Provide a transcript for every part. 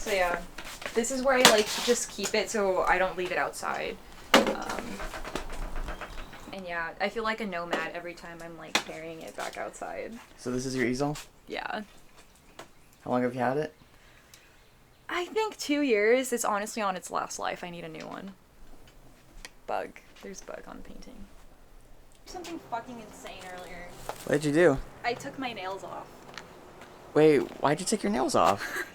So yeah, this is where I like to just keep it so I don't leave it outside. And yeah, I feel like a nomad every time I'm like carrying it back outside. So this is your easel? Yeah. How long have you had it? I think 2 years. It's honestly on its last life. I need a new one. Bug. There's bug on the painting. Something fucking insane earlier. What did you do? I took my nails off. Wait, why'd you take your nails off?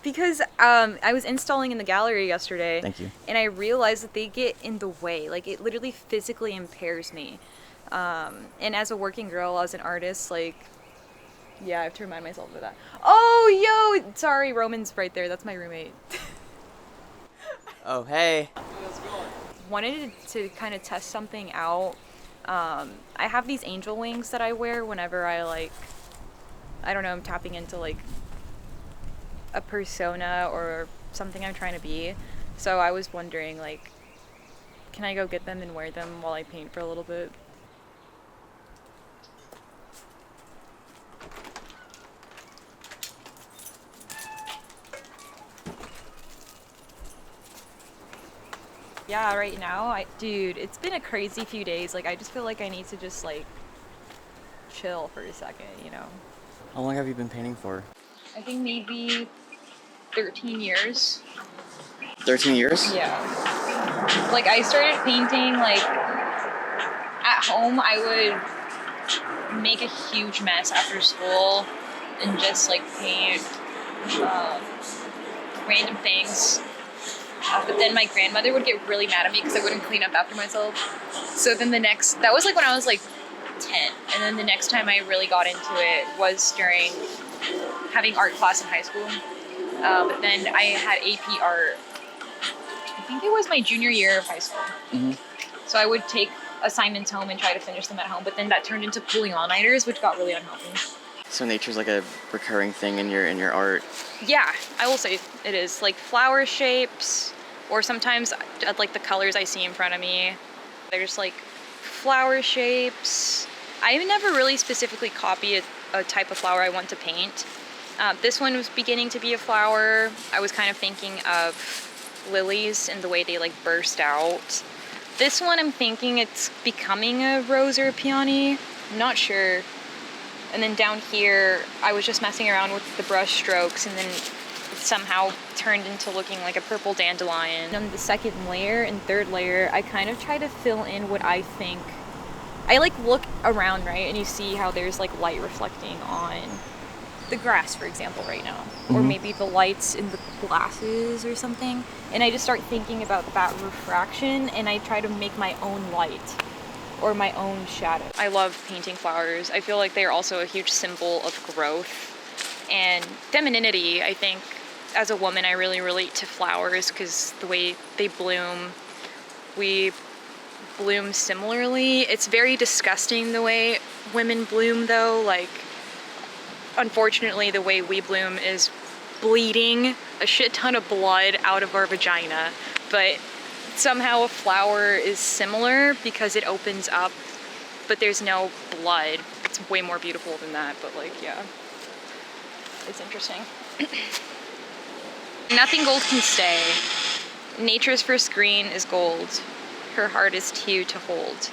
Because I was installing in the gallery yesterday. Thank you. And I realized that they get in the way. Like, it literally physically impairs me. And as a working girl, as an artist, like, yeah, I have to remind myself of that. Oh, yo! Sorry, Roman's right there. That's my roommate. Oh, hey. Wanted to kind of test something out. I have these angel wings that I wear whenever I, like, I don't know, I'm tapping into, like, a persona or something I'm trying to be. So I was wondering, like, can I go get them and wear them while I paint for a little bit? Yeah, right now, dude, it's been a crazy few days. Like, I just feel like I need to just, like, chill for a second, you know? How long have you been painting for? I think maybe 13 years. 13 years? Yeah. Like, I started painting, like, at home, I would make a huge mess after school and just, like, paint random things. But then my grandmother would get really mad at me because I wouldn't clean up after myself. So then that was like when I was like 10. And then the next time I really got into it was during having art class in high school. But then I had AP art, I think it was my junior year of high school. Mm-hmm. So I would take assignments home and try to finish them at home. But then that turned into pulling all-nighters, which got really unhealthy. So nature's like a recurring thing in your art. Yeah, I will say it is. Like flower shapes, or sometimes like the colors I see in front of me. There's like flower shapes. I never really specifically copy a type of flower I want to paint. This one was beginning to be a flower. I was kind of thinking of lilies and the way they like burst out. This one I'm thinking it's becoming a rose or a peony. I'm not sure. And then down here, I was just messing around with the brush strokes and then it somehow turned into looking like a purple dandelion. On the second layer and third layer, I kind of try to fill in what I think. I like look around, right? And you see how there's like light reflecting on the grass, for example, right now. Mm-hmm. Or maybe the lights in the glasses or something. And I just start thinking about that refraction and I try to make my own light. Or my own shadow. I love painting flowers. I feel like they are also a huge symbol of growth and femininity. I think as a woman, I really relate to flowers because the way they bloom, we bloom similarly. It's very disgusting the way women bloom though. Like, unfortunately, the way we bloom is bleeding a shit ton of blood out of our vagina. But somehow a flower is similar because it opens up, but there's no blood. It's way more beautiful than that, but like, yeah. It's interesting. Nothing gold can stay. Nature's first green is gold. Her hardest hue to hold.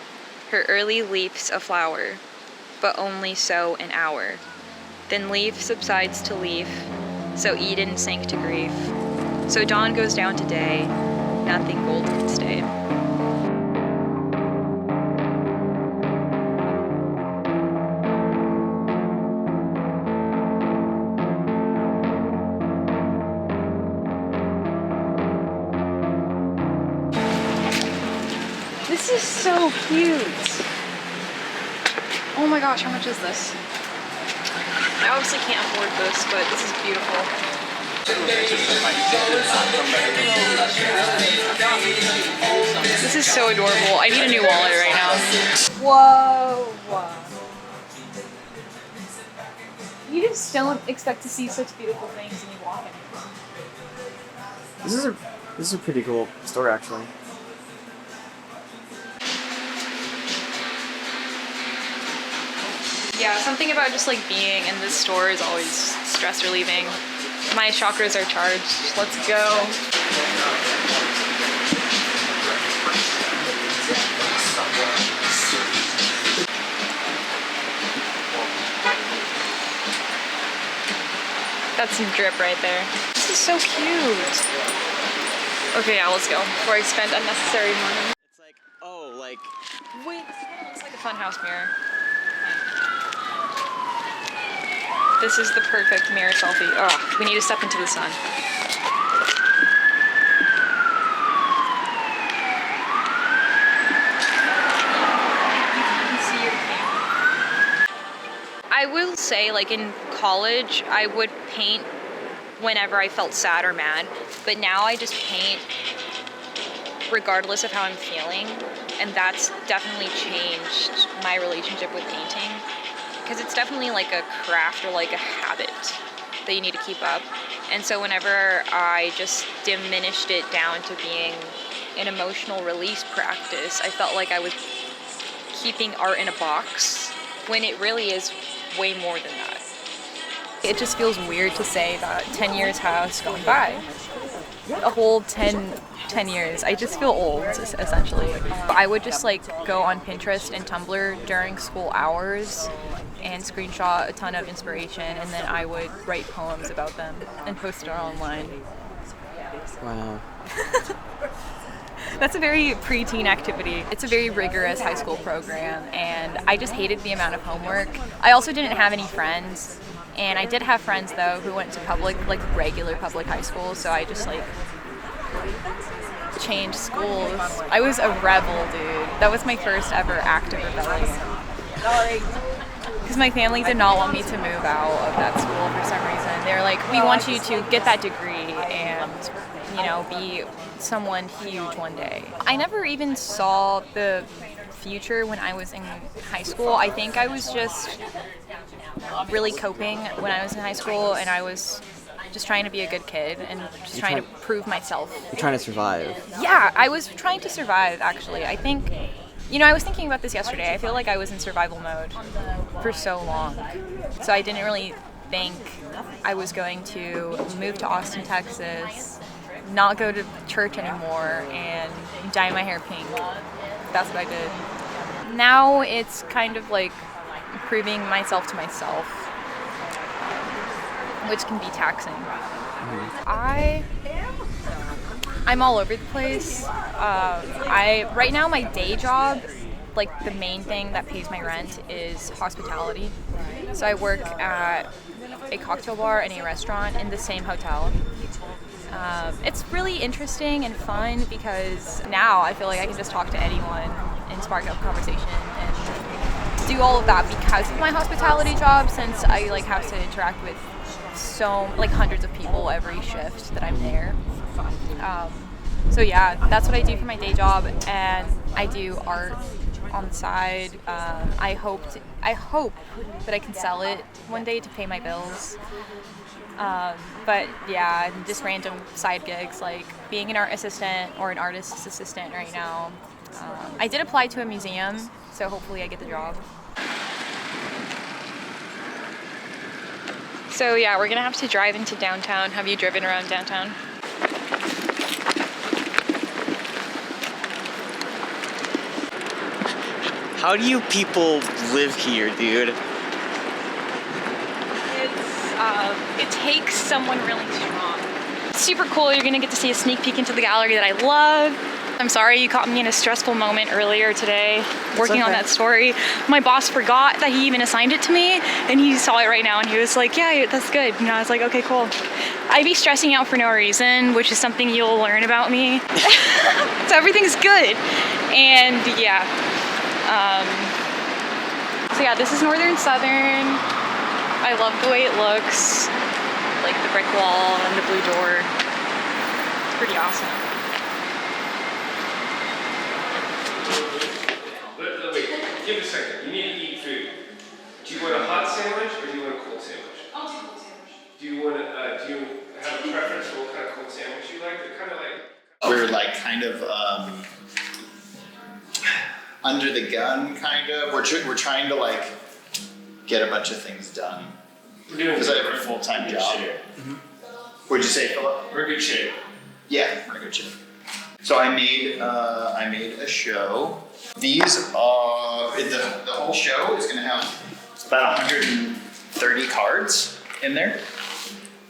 Her early leaf's a flower, but only so an hour. Then leaf subsides to leaf, so Eden sank to grief. So dawn goes down to day. Nothing gold can stay. This is so cute. Oh my gosh, how much is this? I obviously can't afford this, but this is beautiful. This is so adorable. I need a new wallet right now. Whoa. You just don't expect to see such beautiful things when you walk in. This is a pretty cool store actually. Yeah, something about just like being in this store is always stress relieving. My chakras are charged. Let's go. That's some drip right there. This is so cute. Okay, yeah, let's go before I spend unnecessary money. It's like, oh, like. Wait, this kind of looks like a funhouse mirror. This is the perfect mirror selfie. Oh, we need to step into the sun. You can see your paint. I will say, like in college, I would paint whenever I felt sad or mad, but now I just paint regardless of how I'm feeling, and that's definitely changed my relationship with painting, because it's definitely like a craft or like a habit that you need to keep up. And so whenever I just diminished it down to being an emotional release practice, I felt like I was keeping art in a box when it really is way more than that. It just feels weird to say that 10 years has gone by. A whole 10 years. I just feel old, essentially. I would just like go on Pinterest and Tumblr during school hours and screenshot a ton of inspiration, and then I would write poems about them and post it online. Wow. That's a very preteen activity. It's a very rigorous high school program, and I just hated the amount of homework. I also didn't have any friends, and I did have friends though who went to regular public high school, so I just like changed schools. I was a rebel, dude. That was my first ever act of rebellion. Sorry. Because my family did not want me to move out of that school for some reason. They were like, we want you to get that degree and, you know, be someone huge one day. I never even saw the future when I was in high school. I think I was just really coping when I was in high school, and I was just trying to be a good kid and just trying to prove myself. You're trying to survive. Yeah, I was trying to survive, actually. I think, you know, I was thinking about this yesterday. I feel like I was in survival mode for so long. So I didn't really think I was going to move to Austin, Texas, not go to church anymore, and dye my hair pink. That's what I did. Now it's kind of like proving myself to myself, which can be taxing. I'm all over the place. Right now my day job, like the main thing that pays my rent, is hospitality. So I work at a cocktail bar and a restaurant in the same hotel. It's really interesting and fun because now I feel like I can just talk to anyone and spark up conversation and do all of that because of my hospitality job, since I like have to interact with hundreds of people every shift that I'm there. So yeah, that's what I do for my day job, and I do art on the side. I hope that I can sell it one day to pay my bills. But yeah, just random side gigs like being an art assistant or an artist's assistant right now. I did apply to a museum, so hopefully I get the job. So yeah, we're gonna have to drive into downtown. Have you driven around downtown? How do you people live here, dude? It takes someone really strong. It's super cool. You're gonna get to see a sneak peek into the gallery that I love. I'm sorry you caught me in a stressful moment earlier today working on that story. My boss forgot that he even assigned it to me, and he saw it right now and he was like, yeah, that's good. And I was like, okay, cool. I be stressing out for no reason, which is something you'll learn about me. So everything's good. And yeah. So yeah, this is Northern Southern. I love the way it looks. Like the brick wall and the blue door. It's pretty awesome. Give it a second. You need to eat food. Do you want a hot sandwich or do you want a cold sandwich? I'll do cold sandwich. Do you have a preference for what kind of cold sandwich you like? They're kind of like. We're like kind of under the gun, kind of. We're trying to like get a bunch of things done because I have a full-time job. What'd you say, Philip? We're in good shape. Yeah, we're in good shape. So I made a show. These are the whole show is gonna have about 130 cards in there,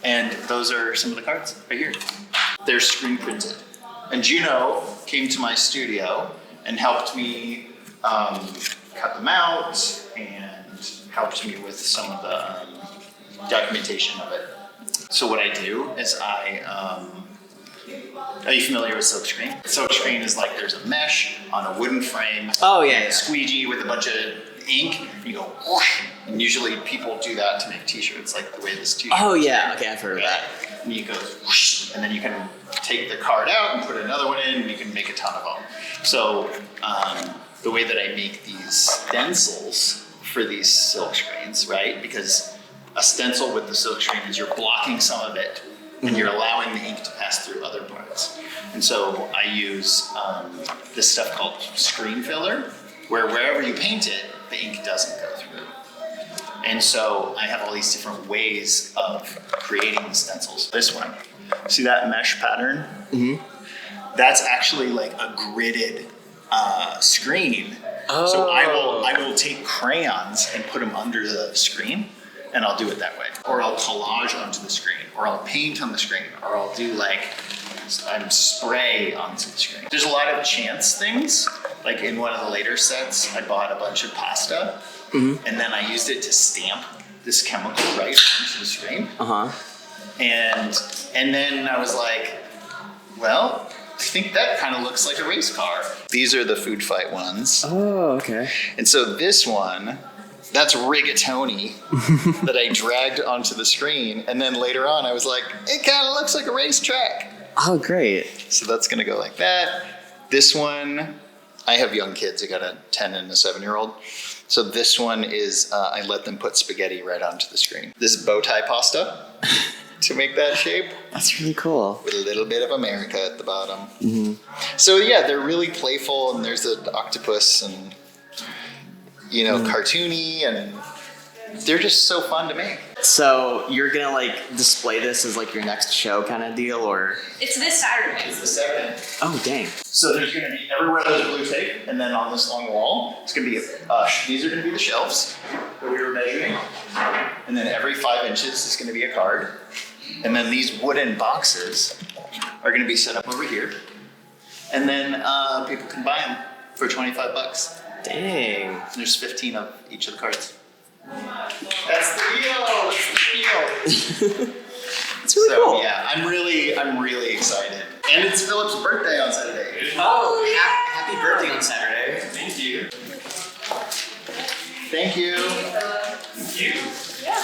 and those are some of the cards right here. They're screen printed, and Juno came to my studio and helped me cut them out and helped me with some of the documentation of it. So what I do is are you familiar with silkscreen? Silkscreen is like there's a mesh on a wooden frame. Oh, yeah, yeah. Squeegee with a bunch of ink. You go whoosh, and usually people do that to make t-shirts, like the way this t-shirt. Oh yeah, okay, I've heard of that. And you go whoosh, and then you can take the card out and put another one in, and you can make a ton of them. So the way that I make these stencils for these silk screens, right? Because a stencil with the silk screen is you're blocking some of it, and you're allowing the ink to pass through other parts. And so I use this stuff called screen filler, where wherever you paint it, the ink doesn't go through. And so I have all these different ways of creating the stencils. This one, see that mesh pattern? Mm-hmm. That's actually like a gridded screen. Oh. So I will take crayons and put them under the screen, and I'll do it that way. Or I'll collage onto the screen, or I'll paint on the screen, or I'll do like spray onto the screen. There's a lot of chance things. Like in one of the later sets, I bought a bunch of pasta, and then I used it to stamp this chemical right onto the screen. And then I was like, well, I think that kind of looks like a race car. These are the food fight ones. Oh, okay. And so this one, that's rigatoni that I dragged onto the screen. And then later on, I was like, it kind of looks like a racetrack. Oh, great. So that's gonna go like that. This one, I have young kids. I got a 10 and a 7-year-old. So this one is, I let them put spaghetti right onto the screen. This is bow tie pasta to make that shape. That's really cool. With a little bit of America at the bottom. So yeah, they're really playful, and there's an octopus, and you know, cartoony, and they're just so fun to make. So you're gonna like display this as like your next show kind of deal, or? It's this Saturday. It's the 7th. Oh, dang. So there's going to be everywhere there's blue tape, and then on this long wall, it's going to be these are going to be the shelves that we were measuring, and then every 5 inches is going to be a card, and then these wooden boxes are going to be set up over here, and then people can buy them for $25. Dang. There's 15 of each of the cards. That's the deal. That's the deal. It's really cool. Yeah, I'm really excited. And it's Philip's birthday on Saturday. Oh, happy birthday on Saturday. Thank you. Thank you. Thank you. Yeah.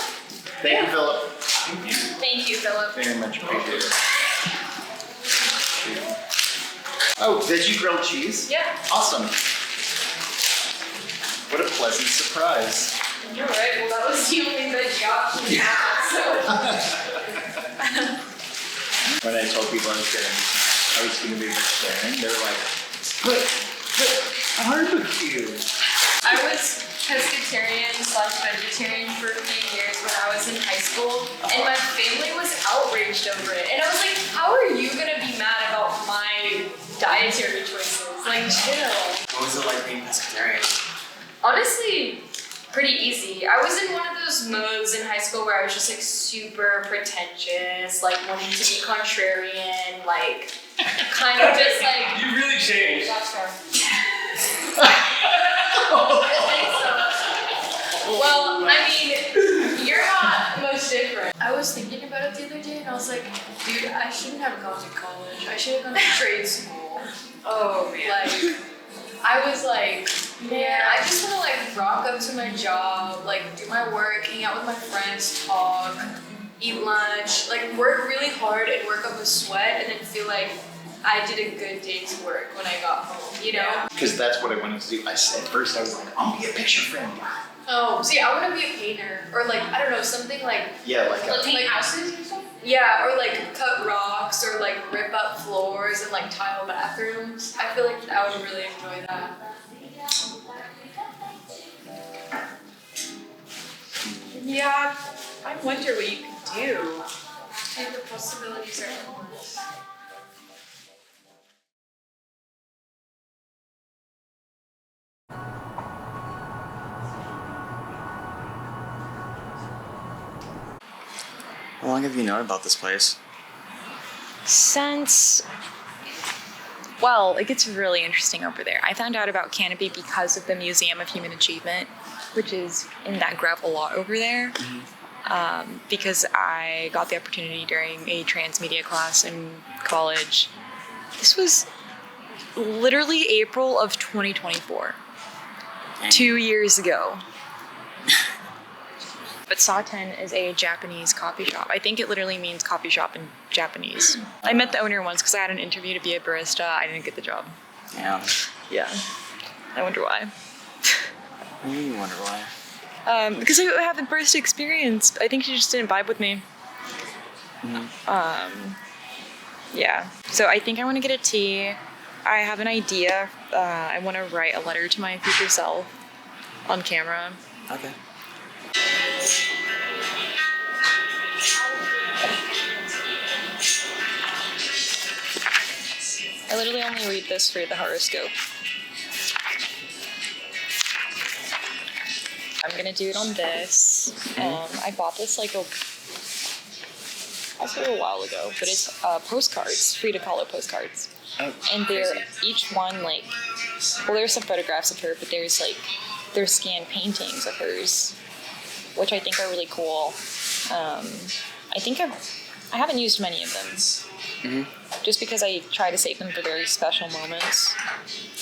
Thank you, Philip. Thank you. Thank you, Philip. Very much appreciated. Oh, veggie grilled cheese? Yeah. Awesome. What a pleasant surprise. You're right. Well, that was the only veggie option we had, so. When I told people I was going to be vegetarian, they were like, but barbecue. I was pescatarian/vegetarian for a few years when I was in high school, and my family was outraged over it. And I was like, how are you gonna be mad about my dietary choices? Like, chill. What was it like being pescatarian? Honestly, pretty easy. I was in one of those modes in high school where I was just like super pretentious, like wanting to be contrarian, like kind of just like. You really changed. That's fair. I think so. Well, I mean, you're not much different. I was thinking about it the other day, and I was like, dude, I shouldn't have gone to college. I should have gone to trade school. Oh man. Like, I was like, man, I just want to like rock up to my job, like do my work, hang out with my friends, talk, eat lunch, like work really hard and work up a sweat, and then feel like I did a good day's work when I got home, you know? Because that's what I wanted to do. At first I was like, I'm going to be a picture frame guy. Oh, see, I want to be a painter, or like, I don't know, something like, Yeah, like paint houses or something? Yeah, or like cut rocks, or like rip up floors and like tile bathrooms. I feel like I would really enjoy that. Yeah, I wonder what you could do. And the possibilities are endless. How long have you known about this place? Since, well, it gets really interesting over there. I found out about Canopy because of the Museum of Human Achievement, which is in that gravel lot over there. Because I got the opportunity during a transmedia class in college. This was literally April of 2024. Dang. 2 years ago. But Saten is a Japanese coffee shop. I think it literally means coffee shop in Japanese. I met the owner once because I had an interview to be a barista. I didn't get the job. Yeah. Yeah. I wonder why. You wonder why. Because I haven't barista experience. I think she just didn't vibe with me. Yeah. So I think I want to get a tea. I have an idea. I want to write a letter to my future self on camera. Okay. I literally only read this for the horoscope. I'm gonna do it on this. I bought this like a while ago, but it's postcards, free to color postcards. Oh. And they're each one like, well, there's some photographs of her, but there's like, there's scanned paintings of hers, which I think are really cool. I think I haven't used many of them. Just because I try to save them for very special moments.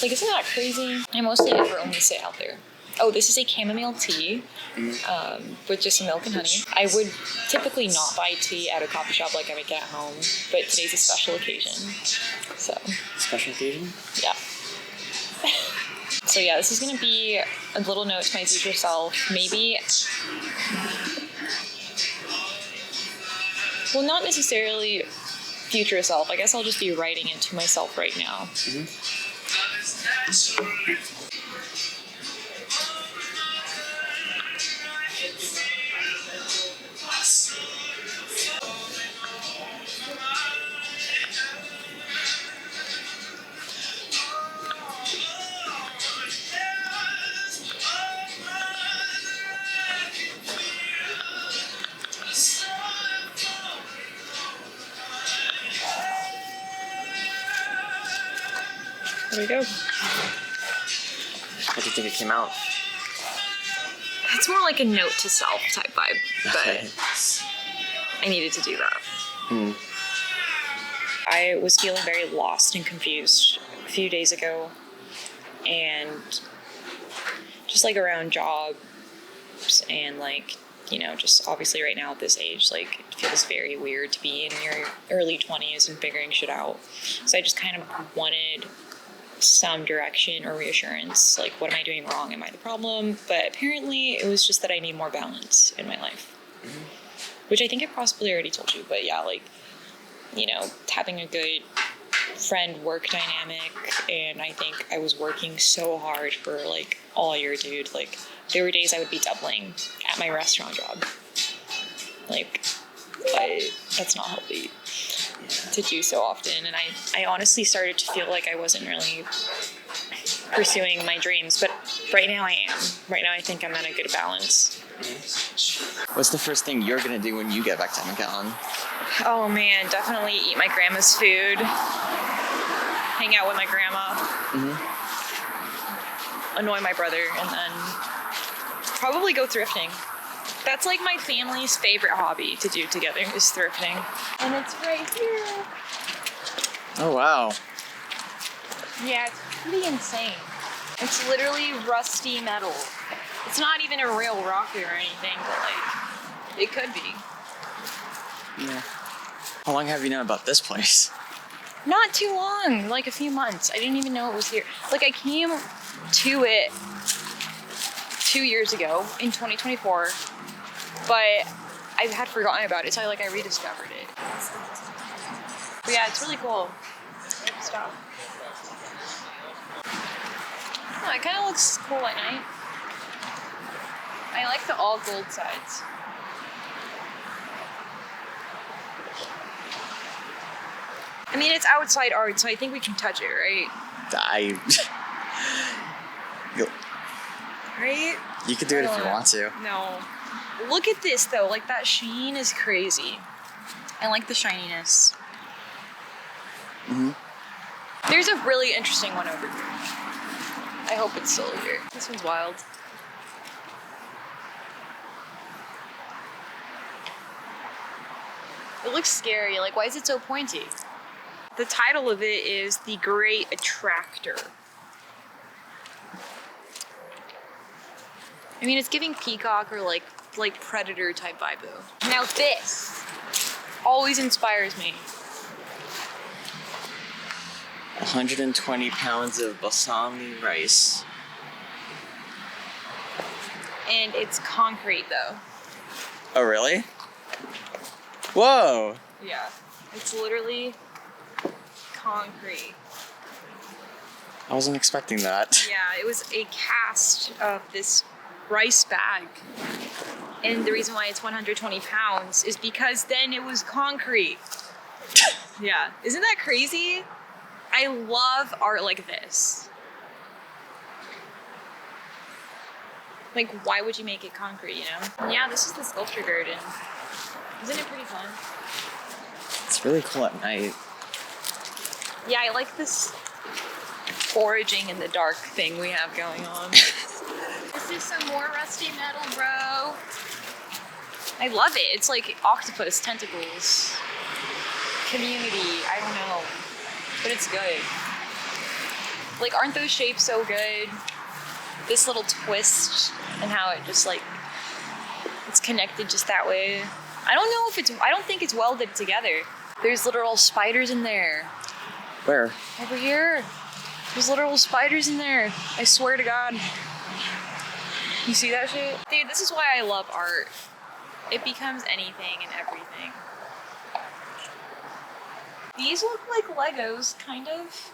Like, isn't that crazy? I mostly ever only sit out there. Oh, this is a chamomile tea with just some milk and honey. I would typically not buy tea at a coffee shop like I would get at home, but today's a special occasion. So. Special occasion? Yeah. So yeah, this is gonna be a little note to my future self. Maybe. Well, not necessarily future self. I guess I'll just be writing it to myself right now. There we go. How do you think it came out? It's more like a note to self type vibe, Okay. but I needed to do that. I was feeling very lost and confused a few days ago, and just like around jobs and like, you know, just obviously right now at this age, like it feels very weird to be in your early 20s and figuring shit out. So I just kind of wanted some direction or reassurance. Like, what am I doing wrong? Am I the problem? But apparently it was just that I need more balance in my life. Which I think I possibly already told you, but yeah, like, you know, having a good friend work dynamic, and I think I was working so hard for like all year, dude. Like, there were days I would be doubling at my restaurant job. Like, that's not healthy to do so often, and I honestly started to feel like I wasn't really pursuing my dreams, but right now I am. Right now I think I'm at a good balance. What's the first thing you're gonna do when you get back to McAllen? Oh man, definitely eat my grandma's food, hang out with my grandma, annoy my brother, and then probably go thrifting. That's like my family's favorite hobby to do together is thrifting. And it's right here. Oh wow. Yeah, it's pretty insane. It's literally rusty metal. It's not even a real rocker or anything, but like, it could be. Yeah. How long have you known about this place? Not too long, like a few months. I didn't even know it was here. Like, I came to it 2 years ago in 2024, but I had forgotten about it, so I rediscovered it. But yeah, it's really cool. Stop. Oh, it kind of looks cool at night. I like the all gold sides. I mean, it's outside art, so I think we can touch it, right? Right? You could do it if you want to. No. Look at this, though. Like, that sheen is crazy. I like the shininess. Mm-hmm. There's a really interesting one over here. I hope it's still here. This one's wild. It looks scary. Like, why is it so pointy? The title of it is The Great Attractor. I mean, it's giving peacock or like predator type vibe though. Now this always inspires me. 120 pounds of balsamic rice. And it's concrete though. Oh, really? Whoa! Yeah. It's literally concrete. I wasn't expecting that. Yeah, it was a cast of this rice bag. And the reason why it's 120 pounds is because then it was concrete. Yeah. Isn't that crazy? I love art like this. Like, why would you make it concrete, you know? And yeah, this is the sculpture garden. Isn't it pretty fun? It's really cool at night. Yeah, I like this foraging in the dark thing we have going on. This is some more rusty metal, bro. I love it. It's like octopus tentacles. Community, I don't know. But it's good. Like, aren't those shapes so good? This little twist and how it just like, it's connected just that way. I don't think it's welded together. There's literal spiders in there. Where? Over here. There's literal spiders in there. I swear to God. You see that shit? Dude, this is why I love art. It becomes anything and everything. These look like Legos, kind of.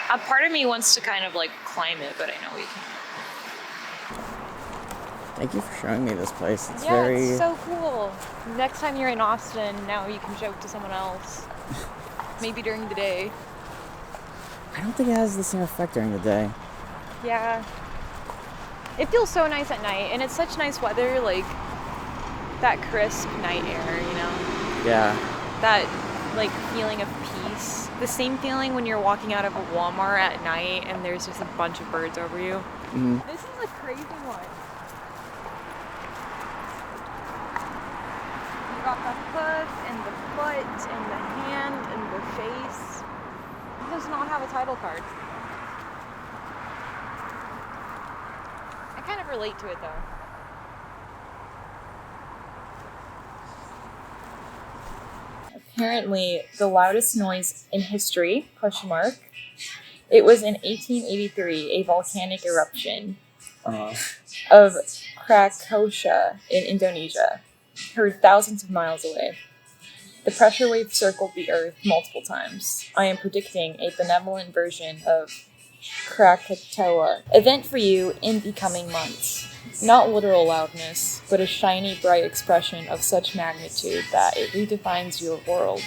A part of me wants to kind of like climb it, but I know we can't. Thank you for showing me this place. It's Yeah, very... it's so cool. Next time you're in Austin, now you can show it to someone else. Maybe during the day. I don't think it has the same effect during the day. Yeah. It feels so nice at night, and it's such nice weather, like that crisp night air, you know? Yeah. That like feeling of peace. The same feeling when you're walking out of a Walmart at night and there's just a bunch of birds over you. Mm-hmm. This is a crazy one. You got the hoof and the foot and the hand and the face. It does not have a title card. I kind of relate to it though. Apparently, the loudest noise in history, ? It was in 1883, a volcanic eruption of Krakatoa in Indonesia, heard thousands of miles away. The pressure wave circled the Earth multiple times. I am predicting a benevolent version of Krakatoa event for you in the coming months. Not literal loudness, but a shiny, bright expression of such magnitude that it redefines your world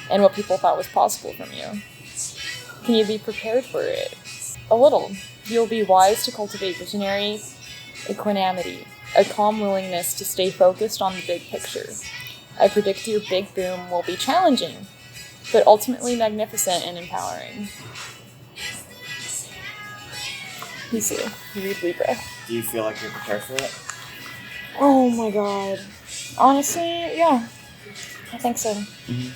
and what people thought was possible from you. Can you be prepared for it? A little. You'll be wise to cultivate visionary equanimity, a calm willingness to stay focused on the big picture. I predict your big boom will be challenging, but ultimately magnificent and empowering. He's you. You read Libra. Do you feel like you're prepared for it? Oh my god. Honestly, yeah. I think so. Mm-hmm.